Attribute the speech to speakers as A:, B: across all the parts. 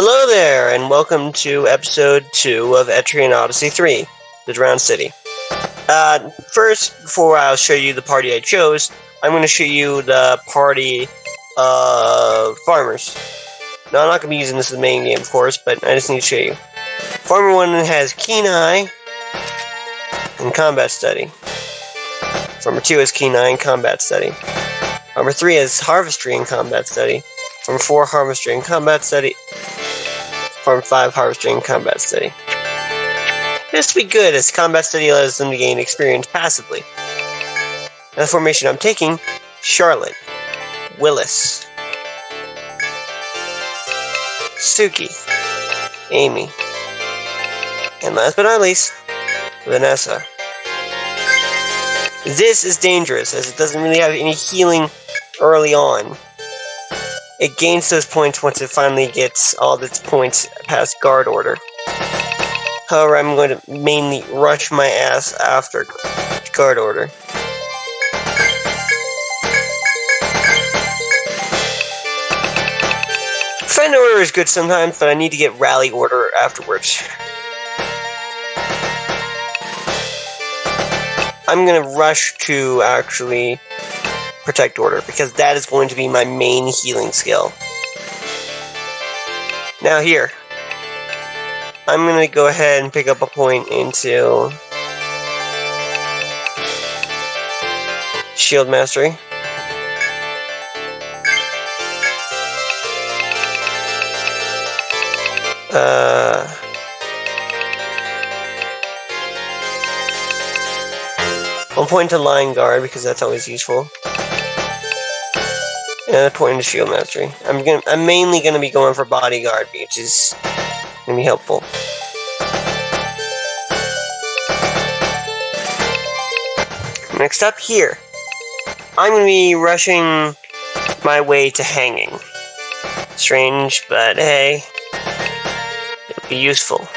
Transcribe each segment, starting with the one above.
A: Hello there, and welcome to episode 2 of Etrian Odyssey 3, the Drowned City. First, before I'll show you the party I chose, I'm going to show you the party of farmers. Now, I'm not going to be using this as the main game, of course, but I just need to show you. Farmer 1 has Keen Eye and Combat Study. Farmer 2 has Keen Eye and Combat Study. Farmer 3 has Harvestry and Combat Study. Farmer 4, Harvestry and Combat Study. Farmer 5, Harvestry and Combat Study. This will be good, as Combat Study allows them to gain experience passively. Now, the formation I'm taking, Charlotte, Willis, Suki, Amy, and last but not least, Vanessa. This is dangerous, as it doesn't really have any healing early on. It gains those points once it finally gets all of its points past guard order. However, I'm going to mainly rush my ass after guard order. Defend order is good sometimes, but I need to get rally order afterwards. I'm going to rush to actually protect order, because that is going to be my main healing skill. Now here, I'm going to go ahead and pick up a point into Shield Mastery. One point to Line Guard, because that's always useful. And a point into Shield Mastery. I'm mainly gonna be going for Bodyguard, which is gonna be helpful. Next up here, I'm gonna be rushing my way to Hanging. Strange, but hey, it'll be useful.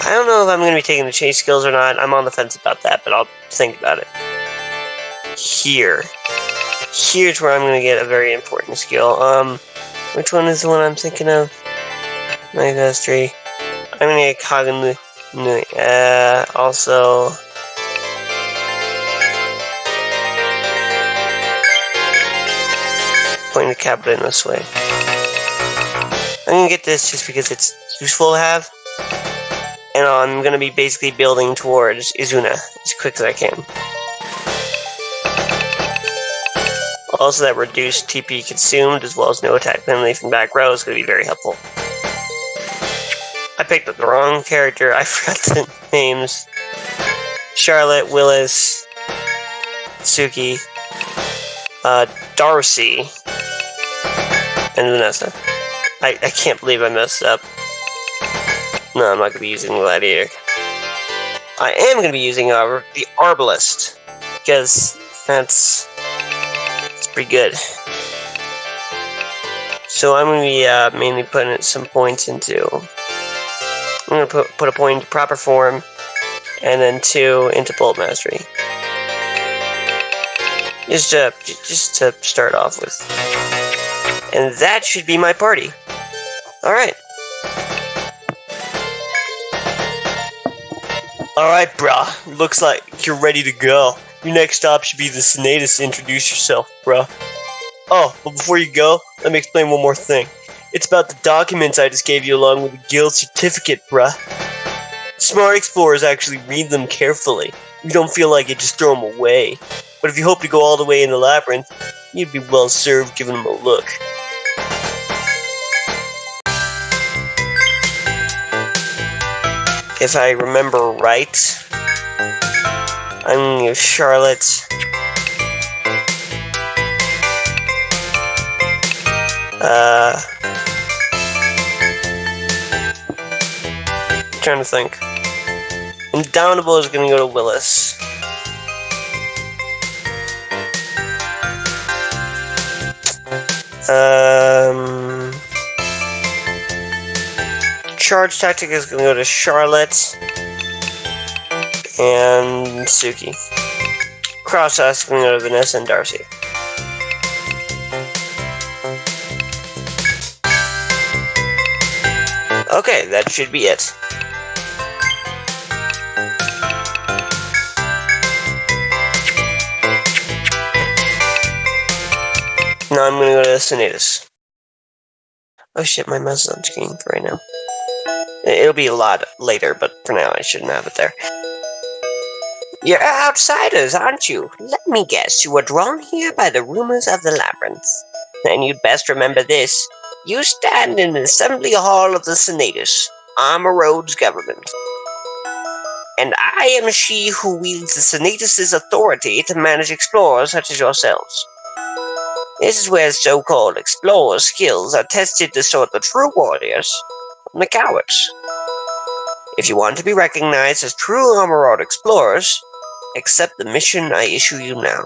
A: I don't know if I'm going to be taking the chase skills or not. I'm on the fence about that, but I'll think about it. Here's where I'm going to get a very important skill. Which one is the one I'm thinking of? My mastery. I'm going to get Kaganui. Also, point the capital in this way. I'm going to get this just because it's useful to have. And I'm going to be basically building towards Izuna as quick as I can. Also, that reduced TP consumed, as well as no attack penalty from back row, is going to be very helpful. I picked up the wrong character. I forgot the names. Charlotte, Willis, Suki, Darcy, and Vanessa. I can't believe I messed up. No, I'm not going to be using the Gladiator. I am going to be using, however, the Arbalist, because it's pretty good. So I'm going to be mainly putting some points into... I'm going to put a point into Proper Form, and then 2 into Bolt Mastery. Just to start off with. And that should be my party. Alright. Alright, brah. Looks like you're ready to go. Your next stop should be the Senatus. Introduce yourself, brah. Oh, but before you go, let me explain one more thing. It's about the documents I just gave you along with the guild certificate, bruh. Smart explorers actually read them carefully. If you don't feel like it, just throw them away. But if you hope to go all the way in the labyrinth, you'd be well served giving them a look. If I remember right, I'm going to give Charlotte I'm trying to think. Indomitable is going to go to Willis. Charge tactic is going to go to Charlotte and Suki. cross-asking out of Vanessa and Darcy. Okay, that should be it. Now I'm gonna go to Senatus. Oh shit, my mouse is on screen for right now. It'll be a lot later, but for now I shouldn't have it there. You're outsiders, aren't you? Let me guess, you were drawn here by the rumors of the labyrinth. And you'd best remember this. You stand in the assembly hall of the Senatus, Armor Road's government. And I am she who wields the Senatus' authority to manage explorers such as yourselves. This is where so-called explorer skills are tested to sort the true warriors from the cowards. If you want to be recognized as true Armor Road explorers, accept the mission I issue you now.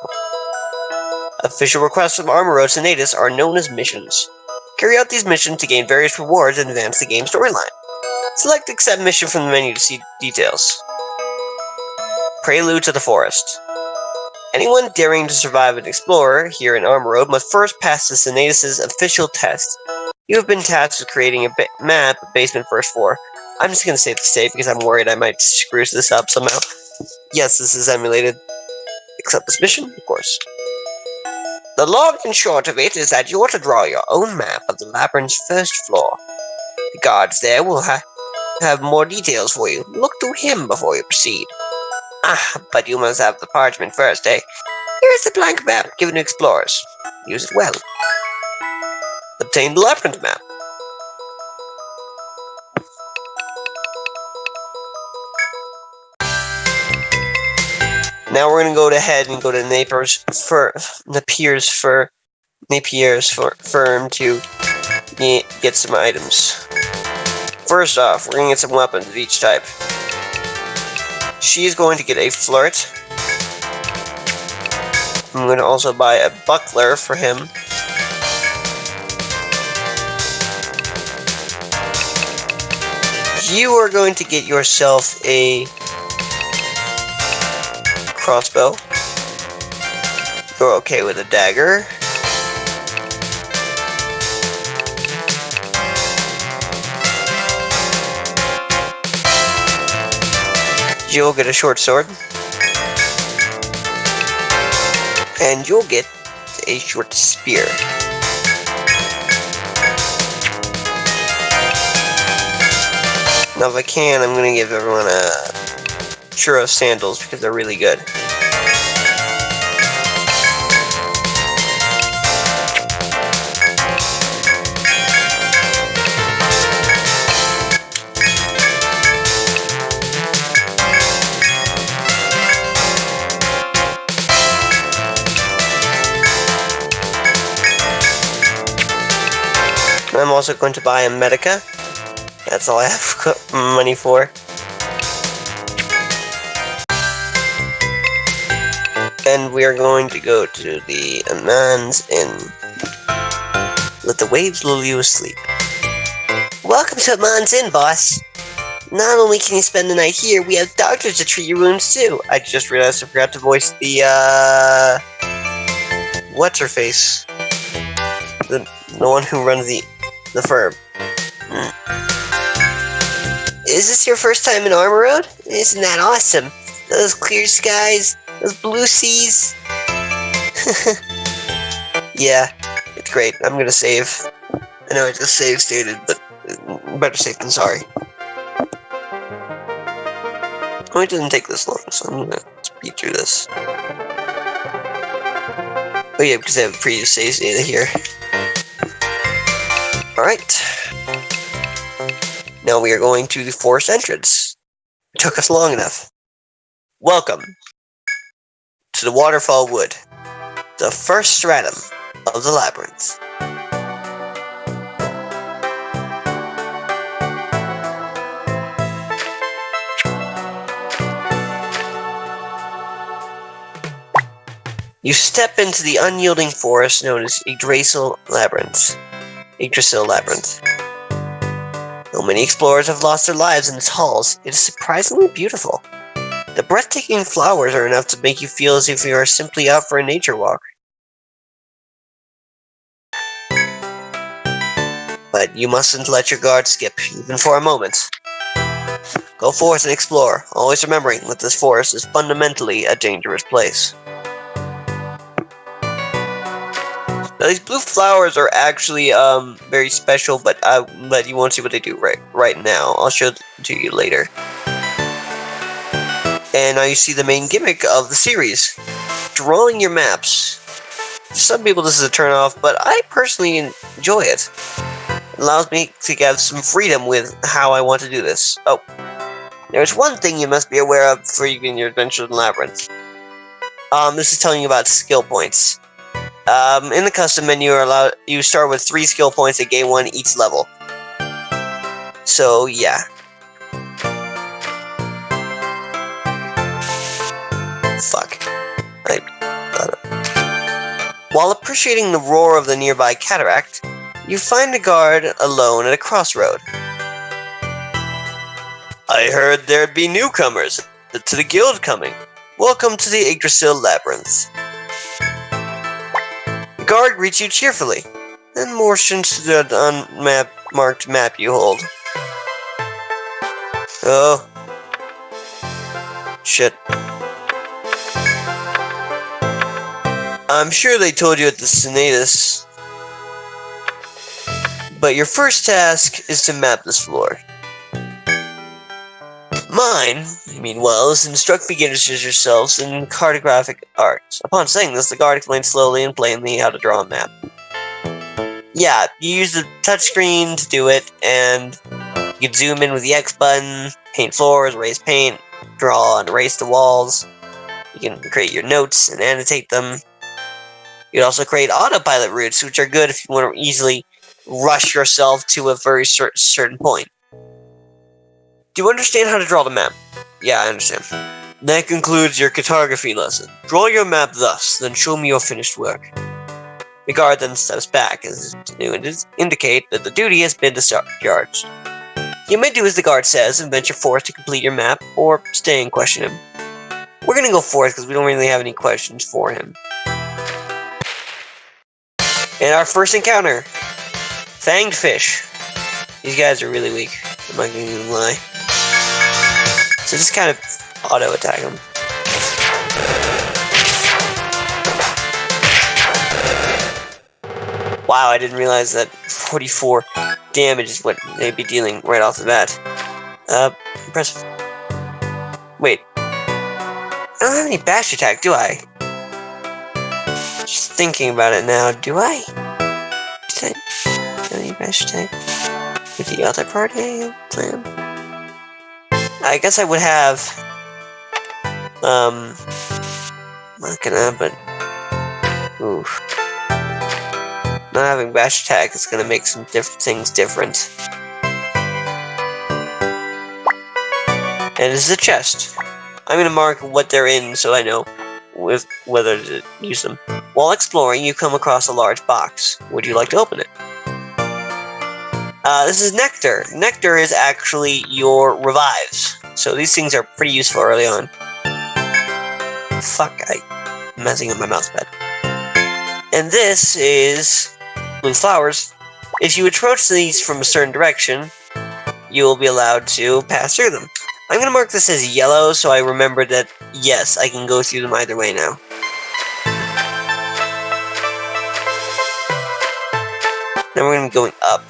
A: Official requests from Armor Road Senatus are known as missions. Carry out these missions to gain various rewards and advance the game storyline. Select Accept Mission from the menu to see details. Prelude to the Forest. Anyone daring to survive an explorer here in Armor Road must first pass the Senatus' official test. You have been tasked with creating a map of Basement First Floor. I'm just going to say safe because I'm worried I might screw this up somehow. Yes, this is emulated. Accept this mission, of course. The long and short of it is that you're to draw your own map of the labyrinth's first floor. The guards there will have more details for you. Look to him before you proceed. But you must have the parchment first, eh? Here's the blank map given to explorers. Use it well. Obtain the labyrinth map. Now we're going to go ahead and go to Napier's firm to get some items. First off, we're going to get some weapons of each type. She's going to get a flirt. I'm going to also buy a buckler for him. You are going to get yourself a crossbow. You're okay with a dagger. You'll get a short sword. And you'll get a short spear. Now if I can, I'm going to give everyone a churro sandals because they're really good. I'm also going to buy a Medica. That's all I have money for. And we are going to go to the Aman's Inn. Let the waves lull you asleep. Welcome to Aman's Inn, boss. Not only can you spend the night here, we have doctors to treat your wounds too. I just realized I forgot to voice the, what's-her-face? The one who runs the firm. Is this your first time in Armor Road? Isn't that awesome? Those clear skies, those blue seas. Yeah, it's great. I'm gonna save. I know I just save stated, but better safe than sorry. Oh, it doesn't take this long, so I'm gonna speed through this. Oh yeah, because I have previous save data here. Alright. Now we are going to the forest entrance. It took us long enough. Welcome to the Waterfall Wood, the first stratum of the labyrinth. You step into the unyielding forest known as Yggdrasil Labyrinth. Though many explorers have lost their lives in its halls, it is surprisingly beautiful. The breathtaking flowers are enough to make you feel as if you are simply out for a nature walk. But you mustn't let your guard skip, even for a moment. Go forth and explore, always remembering that this forest is fundamentally a dangerous place. Now, these blue flowers are actually very special, but you won't see what they do right now. I'll show them to you later. And now you see the main gimmick of the series. Drawing your maps. For some people this is a turn-off, but I personally enjoy it. It allows me to have some freedom with how I want to do this. Oh, there's one thing you must be aware of before you begin your adventure in the labyrinth. This is telling you about skill points. In the custom menu, you start with 3 skill points at gain 1 each level. So, yeah. Fuck. While appreciating the roar of the nearby cataract, you find a guard alone at a crossroad. I heard there'd be newcomers to the guild coming. Welcome to the Yggdrasil Labyrinth. The guard greets you cheerfully, then motions to the unmarked map you hold. Oh. Shit. I'm sure they told you at the Senatus, but your first task is to map this floor. Mine, meanwhile, is to instruct beginners yourselves in cartographic art. Upon saying this, the guard explains slowly and plainly how to draw a map. Yeah, you use the touchscreen to do it, and you can zoom in with the X button, paint floors, erase paint, draw and erase the walls. You can create your notes and annotate them. You can also create autopilot routes, which are good if you want to easily rush yourself to a very certain point. Do you understand how to draw the map? Yeah, I understand. That concludes your cartography lesson. Draw your map thus, then show me your finished work. The guard then steps back as to indicate that the duty has been discharged. You may do as the guard says and venture forth to complete your map, or stay and question him. We're gonna go forth because we don't really have any questions for him. And our first encounter, Fanged Fish. These guys are really weak, I'm not gonna even lie. So just kind of auto-attack them. Wow, I didn't realize that 44 damage is what they'd be dealing right off the bat. Impressive. Wait. I don't have any bash attack, do I? Just thinking about it now, do I? Did I have any bash attack with the other party plan? I guess I would have, not gonna, but, oof. Not having bash attack is gonna make some things different. And this is a chest. I'm gonna mark what they're in so I know whether to use them. While exploring, you come across a large box. Would you like to open it? This is nectar. Nectar is actually your revives. So these things are pretty useful early on. Fuck, I'm messing up my mouse pad. And this is blue flowers. If you approach these from a certain direction, you will be allowed to pass through them. I'm going to mark this as yellow so I remember that, yes, I can go through them either way now. Now we're going to be going up.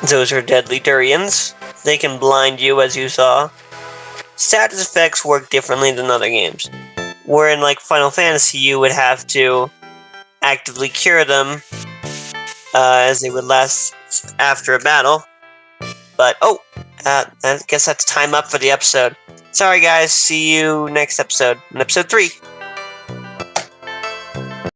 A: Those are deadly durians. They can blind you, as you saw. Status effects work differently than other games. Where in like Final Fantasy, you would have to actively cure them, as they would last after a battle. But, I guess that's time up for the episode. Sorry guys, see you next episode, in episode 3.